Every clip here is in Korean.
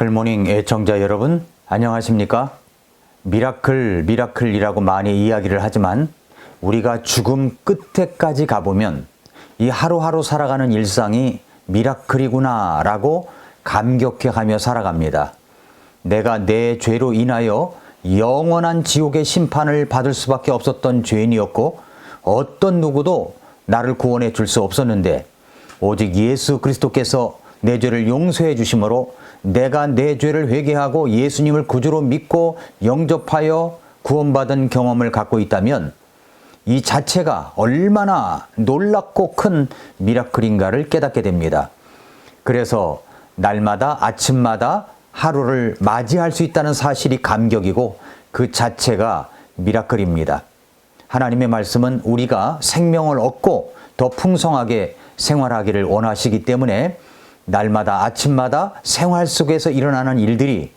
미라클 모닝 애청자 여러분, 안녕하십니까? 미라클이라고 많이 이야기를 하지만 우리가 죽음 끝에까지 가보면 이 하루하루 살아가는 일상이 미라클이구나 라고 감격해하며 살아갑니다. 내가 내 죄로 인하여 영원한 지옥의 심판을 받을 수밖에 없었던 죄인이었고 어떤 누구도 나를 구원해 줄 수 없었는데 오직 예수 그리스도께서 내 죄를 용서해 주심으로 내가 내 죄를 회개하고 예수님을 구주로 믿고 영접하여 구원받은 경험을 갖고 있다면 이 자체가 얼마나 놀랍고 큰 미라클인가를 깨닫게 됩니다. 그래서 날마다 아침마다 하루를 맞이할 수 있다는 사실이 감격이고 그 자체가 미라클입니다. 하나님의 말씀은 우리가 생명을 얻고 더 풍성하게 생활하기를 원하시기 때문에 날마다 아침마다 생활 속에서 일어나는 일들이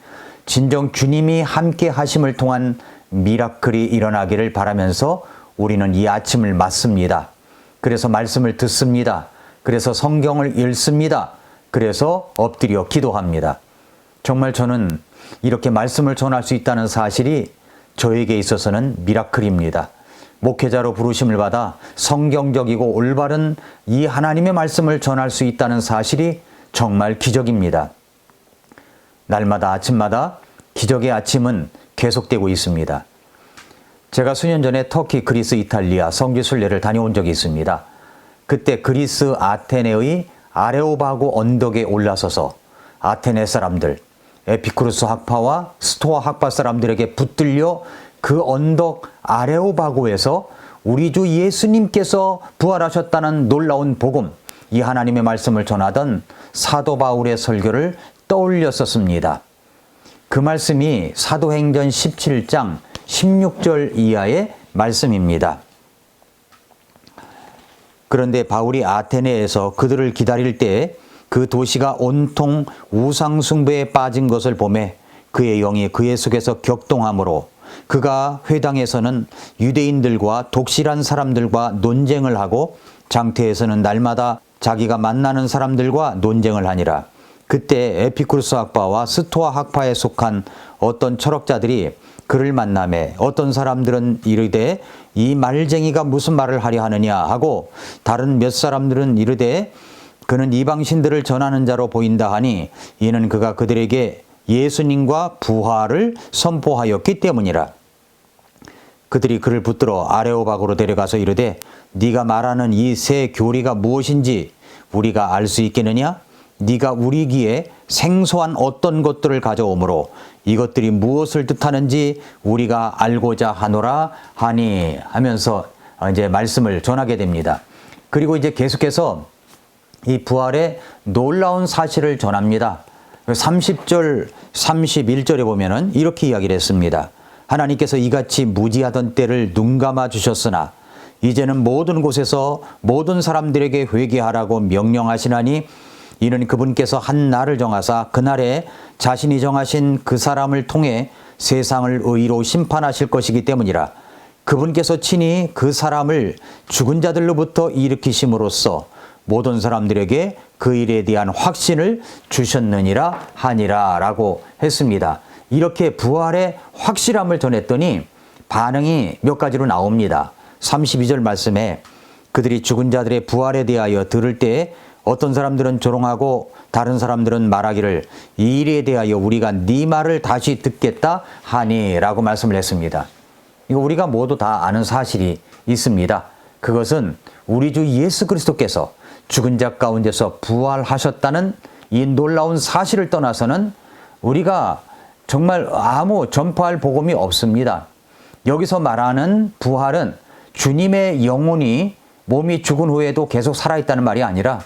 진정 주님이 함께 하심을 통한 미라클이 일어나기를 바라면서 우리는 이 아침을 맞습니다. 그래서 말씀을 듣습니다. 그래서 성경을 읽습니다. 그래서 엎드려 기도합니다. 정말 저는 이렇게 말씀을 전할 수 있다는 사실이 저에게 있어서는 미라클입니다. 목회자로 부르심을 받아 성경적이고 올바른 이 하나님의 말씀을 전할 수 있다는 사실이 정말 기적입니다. 날마다 아침마다 기적의 아침은 계속되고 있습니다. 제가 수년 전에 터키, 그리스, 이탈리아 성지 순례를 다녀온 적이 있습니다. 그때 그리스 아테네의 아레오바고 언덕에 올라서서 아테네 사람들, 에피쿠르스 학파와 스토아 학파 사람들에게 붙들려 그 언덕 아레오바고에서 우리 주 예수님께서 부활하셨다는 놀라운 복음, 이 하나님의 말씀을 전하던 사도 바울의 설교를 떠올렸었습니다. 그 말씀이 사도행전 17장 16절 이하의 말씀입니다. 그런데 바울이 아테네에서 그들을 기다릴 때 그 도시가 온통 우상숭배에 빠진 것을 보매 그의 영이 그의 속에서 격동하므로 그가 회당에서는 유대인들과 독실한 사람들과 논쟁을 하고 장태에서는 날마다 자기가 만나는 사람들과 논쟁을 하니라. 그때 에피쿠르스 학파와 스토아 학파에 속한 어떤 철학자들이 그를 만나매 어떤 사람들은 이르되 이 말쟁이가 무슨 말을 하려 하느냐 하고 다른 몇 사람들은 이르되 그는 이방신들을 전하는 자로 보인다 하니 이는 그가 그들에게 예수님과 부활을 선포하였기 때문이라. 그들이 그를 붙들어 아레오바고로 데려가서 이르되 네가 말하는 이 새 교리가 무엇인지 우리가 알 수 있겠느냐? 네가 우리 귀에 생소한 어떤 것들을 가져오므로 이것들이 무엇을 뜻하는지 우리가 알고자 하노라 하니 하면서 이제 말씀을 전하게 됩니다. 그리고 이제 계속해서 이 부활의 놀라운 사실을 전합니다. 30절, 31절에 보면은 이렇게 이야기를 했습니다. 하나님께서 이같이 무지하던 때를 눈감아 주셨으나 이제는 모든 곳에서 모든 사람들에게 회개하라고 명령하시나니 이는 그분께서 한 날을 정하사 그날에 자신이 정하신 그 사람을 통해 세상을 의로 심판하실 것이기 때문이라. 그분께서 친히 그 사람을 죽은 자들로부터 일으키심으로써 모든 사람들에게 그 일에 대한 확신을 주셨느니라 하니라 라고 했습니다. 이렇게 부활의 확실함을 전했더니 반응이 몇 가지로 나옵니다. 32절 말씀에 그들이 죽은 자들의 부활에 대하여 들을 때 어떤 사람들은 조롱하고 다른 사람들은 말하기를 이 일에 대하여 우리가 네 말을 다시 듣겠다 하니 라고 말씀을 했습니다. 이거 우리가 모두 다 아는 사실이 있습니다. 그것은 우리 주 예수 그리스도께서 죽은 자 가운데서 부활하셨다는 이 놀라운 사실을 떠나서는 우리가 정말 아무 전파할 복음이 없습니다. 여기서 말하는 부활은 주님의 영혼이 몸이 죽은 후에도 계속 살아있다는 말이 아니라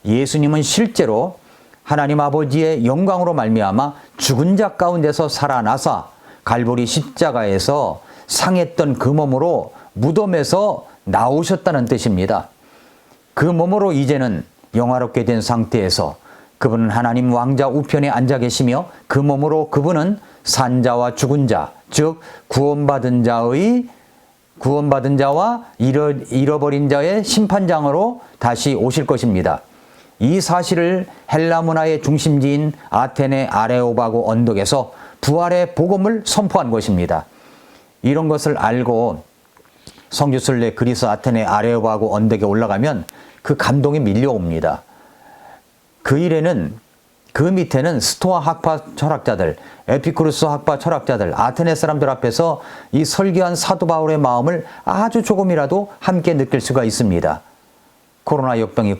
예수님은 실제로 하나님 아버지의 영광으로 말미암아 죽은 자 가운데서 살아나사 갈보리 십자가에서 상했던 그 몸으로 무덤에서 나오셨다는 뜻입니다. 그 몸으로 이제는 영화롭게 된 상태에서 그분은 하나님 왕자 우편에 앉아 계시며 그 몸으로 그분은 산자와 죽은 자, 즉 구원받은 자와 잃어버린 자의 심판장으로 다시 오실 것입니다. 이 사실을 헬라 문화의 중심지인 아테네 아레오바고 언덕에서 부활의 복음을 선포한 것입니다. 이런 것을 알고 성지순례 그리스 아테네 아레오바고 언덕에 올라가면 그 감동이 밀려옵니다. 그 일에는 그 밑에는 스토아 학파 철학자들, 에피쿠르스 학파 철학자들, 아테네 사람들 앞에서 이 설교한 사도 바울의 마음을 아주 조금이라도 함께 느낄 수가 있습니다. 코로나 역병이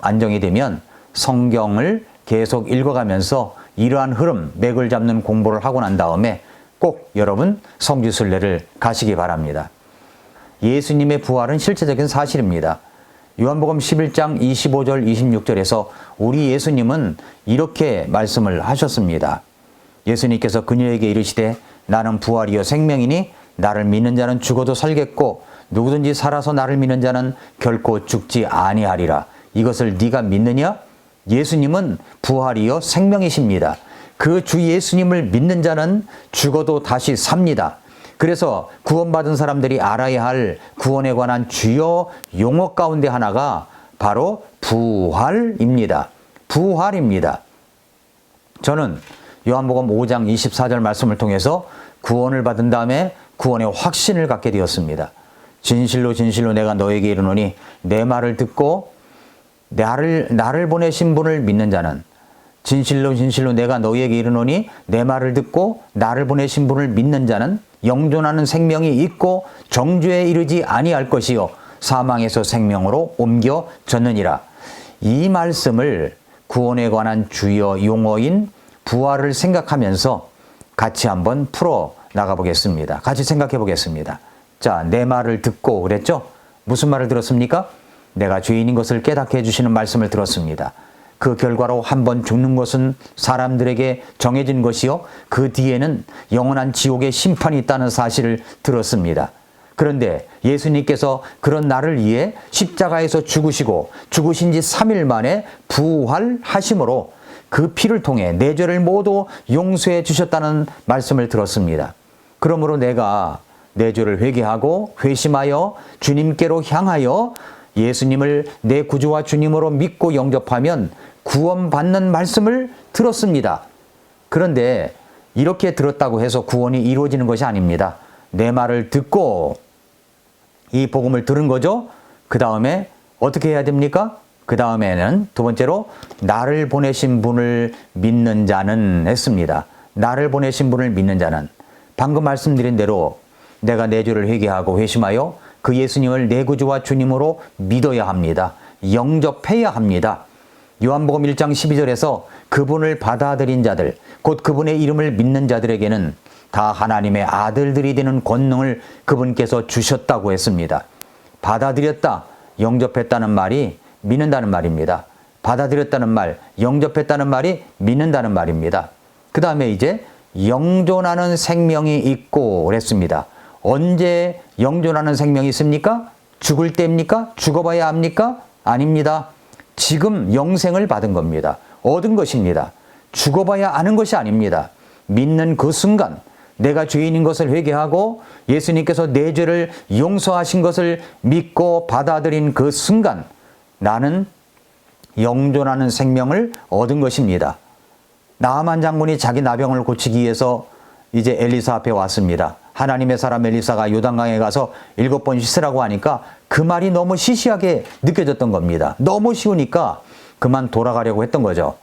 안정이 되면 성경을 계속 읽어가면서 이러한 흐름, 맥을 잡는 공부를 하고 난 다음에 꼭 여러분 성지순례를 가시기 바랍니다. 예수님의 부활은 실체적인 사실입니다. 요한복음 11장 25절 26절에서 우리 예수님은 이렇게 말씀을 하셨습니다. 예수님께서 그녀에게 이르시되 나는 부활이요 생명이니 나를 믿는 자는 죽어도 살겠고 누구든지 살아서 나를 믿는 자는 결코 죽지 아니하리라. 이것을 네가 믿느냐? 예수님은 부활이요 생명이십니다. 그 주 예수님을 믿는 자는 죽어도 다시 삽니다. 그래서 구원받은 사람들이 알아야 할 구원에 관한 주요 용어 가운데 하나가 바로 부활입니다. 부활입니다. 저는 요한복음 5장 24절 말씀을 통해서 구원을 받은 다음에 구원의 확신을 갖게 되었습니다. 진실로 진실로 내가 너에게 이르노니 내 말을 듣고 나를 보내신 분을 믿는 자는 진실로 진실로 내가 너희에게 이르노니 내 말을 듣고 나를 보내신 분을 믿는 자는 영존하는 생명이 있고 정죄에 이르지 아니할 것이요 사망에서 생명으로 옮겨졌느니라. 이 말씀을 구원에 관한 주요 용어인 부활을 생각하면서 같이 한번 풀어 나가 보겠습니다. 같이 생각해 보겠습니다. 자, 내 말을 듣고 그랬죠? 무슨 말을 들었습니까? 내가 죄인인 것을 깨닫게 해주시는 말씀을 들었습니다. 그 결과로 한 번 죽는 것은 사람들에게 정해진 것이요 그 뒤에는 영원한 지옥의 심판이 있다는 사실을 들었습니다. 그런데 예수님께서 그런 나를 위해 십자가에서 죽으시고 죽으신 지 3일 만에 부활하심으로 그 피를 통해 내 죄를 모두 용서해 주셨다는 말씀을 들었습니다. 그러므로 내가 내 죄를 회개하고 회심하여 주님께로 향하여 예수님을 내 구주와 주님으로 믿고 영접하면 구원받는 말씀을 들었습니다. 그런데 이렇게 들었다고 해서 구원이 이루어지는 것이 아닙니다. 내 말을 듣고 이 복음을 들은 거죠. 그 다음에 어떻게 해야 됩니까? 그 다음에는 두 번째로 나를 보내신 분을 믿는 자는 했습니다. 나를 보내신 분을 믿는 자는 방금 말씀드린 대로 내가 내 죄를 회개하고 회심하여 그 예수님을 내 구주와 주님으로 믿어야 합니다. 영접해야 합니다. 요한복음 1장 12절에서 그분을 받아들인 자들, 곧 그분의 이름을 믿는 자들에게는 다 하나님의 아들들이 되는 권능을 그분께서 주셨다고 했습니다. 받아들였다, 영접했다는 말이 믿는다는 말입니다. 받아들였다는 말, 영접했다는 말이 믿는다는 말입니다. 그 다음에 이제 영존하는 생명이 있고 그랬습니다. 언제 영존하는 생명이 있습니까? 죽을 때입니까? 죽어봐야 합니까? 아닙니다. 지금 영생을 받은 겁니다. 얻은 것입니다. 죽어봐야 아는 것이 아닙니다. 믿는 그 순간 내가 죄인인 것을 회개하고 예수님께서 내 죄를 용서하신 것을 믿고 받아들인 그 순간 나는 영존하는 생명을 얻은 것입니다. 나아만 장군이 자기 나병을 고치기 위해서 이제 엘리사 앞에 왔습니다. 하나님의 사람 엘리사가 요단강에 가서 7번 씻으라고 하니까 그 말이 너무 시시하게 느껴졌던 겁니다. 너무 쉬우니까 그만 돌아가려고 했던 거죠.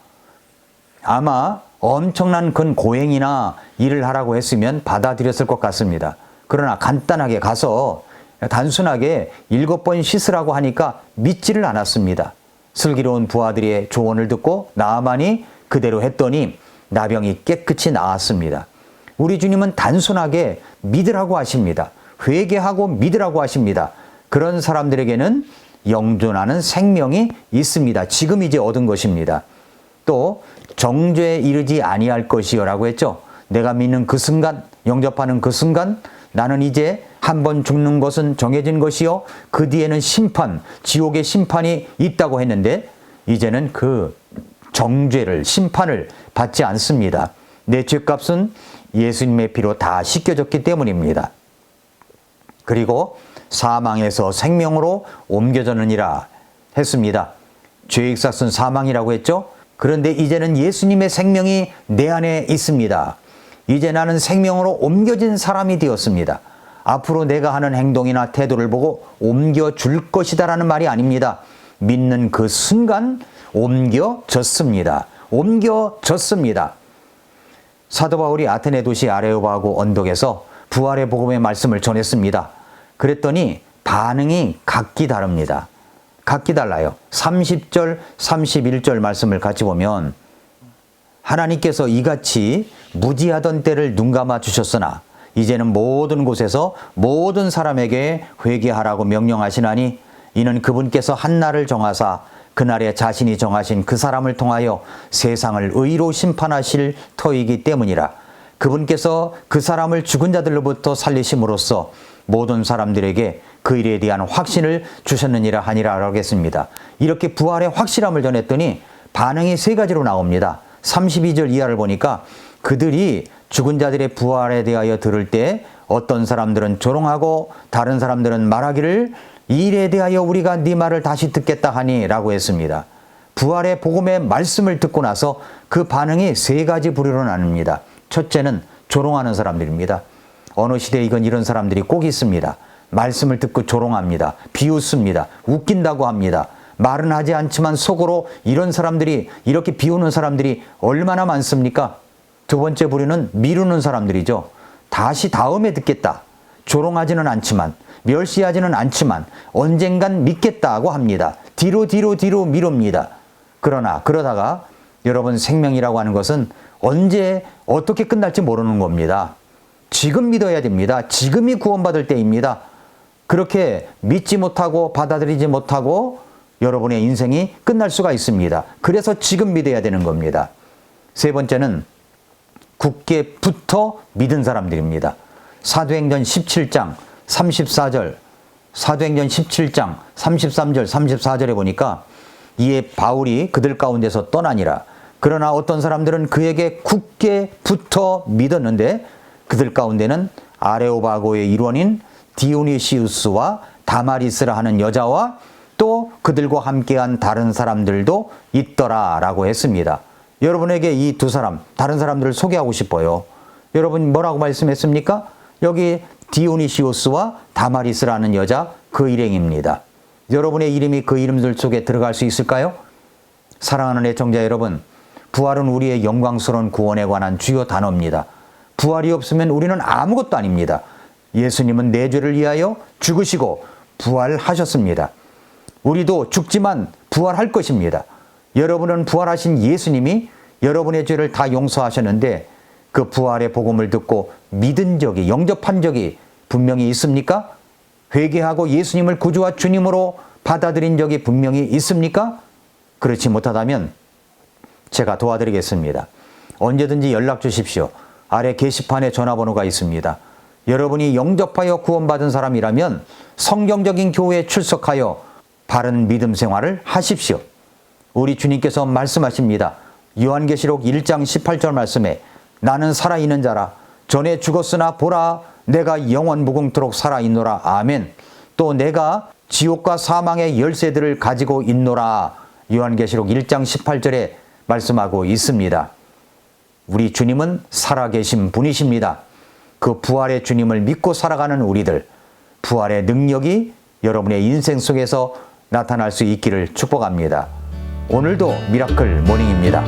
아마 엄청난 큰 고행이나 일을 하라고 했으면 받아들였을 것 같습니다. 그러나 간단하게 가서 단순하게 7번 씻으라고 하니까 믿지를 않았습니다. 슬기로운 부하들의 조언을 듣고 나아만이 그대로 했더니 나병이 깨끗이 나았습니다. 우리 주님은 단순하게 믿으라고 하십니다. 회개하고 믿으라고 하십니다. 그런 사람들에게는 영존하는 생명이 있습니다. 지금 이제 얻은 것입니다. 또 정죄에 이르지 아니할 것이요라고 했죠. 내가 믿는 그 순간, 영접하는 그 순간 나는 이제 한 번 죽는 것은 정해진 것이요 그 뒤에는 심판, 지옥의 심판이 있다고 했는데 이제는 그 정죄를, 심판을 받지 않습니다. 내 죄값은 예수님의 피로 다 씻겨졌기 때문입니다. 그리고 사망에서 생명으로 옮겨졌느니라 했습니다. 죄의 값은 사망이라고 했죠. 그런데 이제는 예수님의 생명이 내 안에 있습니다. 이제 나는 생명으로 옮겨진 사람이 되었습니다. 앞으로 내가 하는 행동이나 태도를 보고 옮겨줄 것이다라는 말이 아닙니다. 믿는 그 순간 옮겨졌습니다. 옮겨졌습니다. 사도 바울이 아테네 도시 아레오바고 언덕에서 부활의 복음의 말씀을 전했습니다. 그랬더니 반응이 각기 다릅니다. 각기 달라요. 30절, 31절 말씀을 같이 보면 하나님께서 이같이 무지하던 때를 눈감아 주셨으나 이제는 모든 곳에서 모든 사람에게 회개하라고 명령하시나니 이는 그분께서 한 날을 정하사 그날에 자신이 정하신 그 사람을 통하여 세상을 의로 심판하실 터이기 때문이라. 그분께서 그 사람을 죽은 자들로부터 살리심으로써 모든 사람들에게 그 일에 대한 확신을 주셨느니라 하니라 하겠습니다. 이렇게 부활의 확실함을 전했더니 반응이 세 가지로 나옵니다. 32절 이하를 보니까 그들이 죽은 자들의 부활에 대하여 들을 때 어떤 사람들은 조롱하고 다른 사람들은 말하기를 이 일에 대하여 우리가 네 말을 다시 듣겠다 하니 라고 했습니다. 부활의 복음의 말씀을 듣고 나서 그 반응이 세 가지 부류로 나눕니다. 첫째는 조롱하는 사람들입니다. 어느 시대에 이런 사람들이 꼭 있습니다. 말씀을 듣고 조롱합니다. 비웃습니다. 웃긴다고 합니다. 말은 하지 않지만 속으로 이런 사람들이, 이렇게 비우는 사람들이 얼마나 많습니까? 두 번째 부류는 미루는 사람들이죠. 다시 다음에 듣겠다. 조롱하지는 않지만, 멸시하지는 않지만 언젠간 믿겠다고 합니다. 뒤로 미룹니다. 그러다가 여러분, 생명이라고 하는 것은 언제 어떻게 끝날지 모르는 겁니다. 지금 믿어야 됩니다. 지금이 구원받을 때입니다. 그렇게 믿지 못하고 받아들이지 못하고 여러분의 인생이 끝날 수가 있습니다. 그래서 지금 믿어야 되는 겁니다. 세 번째는 굳게 붙어 믿은 사람들입니다. 사도행전 17장 34절, 사도행전 17장 33절, 34절에 보니까 이에 바울이 그들 가운데서 떠나니라. 그러나 어떤 사람들은 그에게 굳게 붙어 믿었는데 그들 가운데는 아레오바고의 일원인 디오니시우스와 다마리스라 하는 여자와 또 그들과 함께한 다른 사람들도 있더라 라고 했습니다. 여러분에게 이 두 사람, 다른 사람들을 소개하고 싶어요. 여러분 뭐라고 말씀했습니까? 여기 디오니시우스와 다마리스라는 여자, 그 일행입니다. 여러분의 이름이 그 이름들 속에 들어갈 수 있을까요? 사랑하는 애청자 여러분, 부활은 우리의 영광스러운 구원에 관한 주요 단어입니다. 부활이 없으면 우리는 아무것도 아닙니다. 예수님은 내 죄를 위하여 죽으시고 부활하셨습니다. 우리도 죽지만 부활할 것입니다. 여러분은 부활하신 예수님이 여러분의 죄를 다 용서하셨는데 그 부활의 복음을 듣고 믿은 적이, 영접한 적이 분명히 있습니까? 회개하고 예수님을 구주와 주님으로 받아들인 적이 분명히 있습니까? 그렇지 못하다면 제가 도와드리겠습니다. 언제든지 연락 주십시오. 아래 게시판에 전화번호가 있습니다. 여러분이 영접하여 구원받은 사람이라면 성경적인 교회에 출석하여 바른 믿음 생활을 하십시오. 우리 주님께서 말씀하십니다. 요한계시록 1장 18절 말씀에 나는 살아있는 자라 전에 죽었으나 보라 내가 영원 무궁토록 살아있노라. 아멘. 또 내가 지옥과 사망의 열쇠들을 가지고 있노라. 요한계시록 1장 18절에 말씀하고 있습니다. 우리 주님은 살아계신 분이십니다. 그 부활의 주님을 믿고 살아가는 우리들, 부활의 능력이 여러분의 인생 속에서 나타날 수 있기를 축복합니다. 오늘도 미라클 모닝입니다.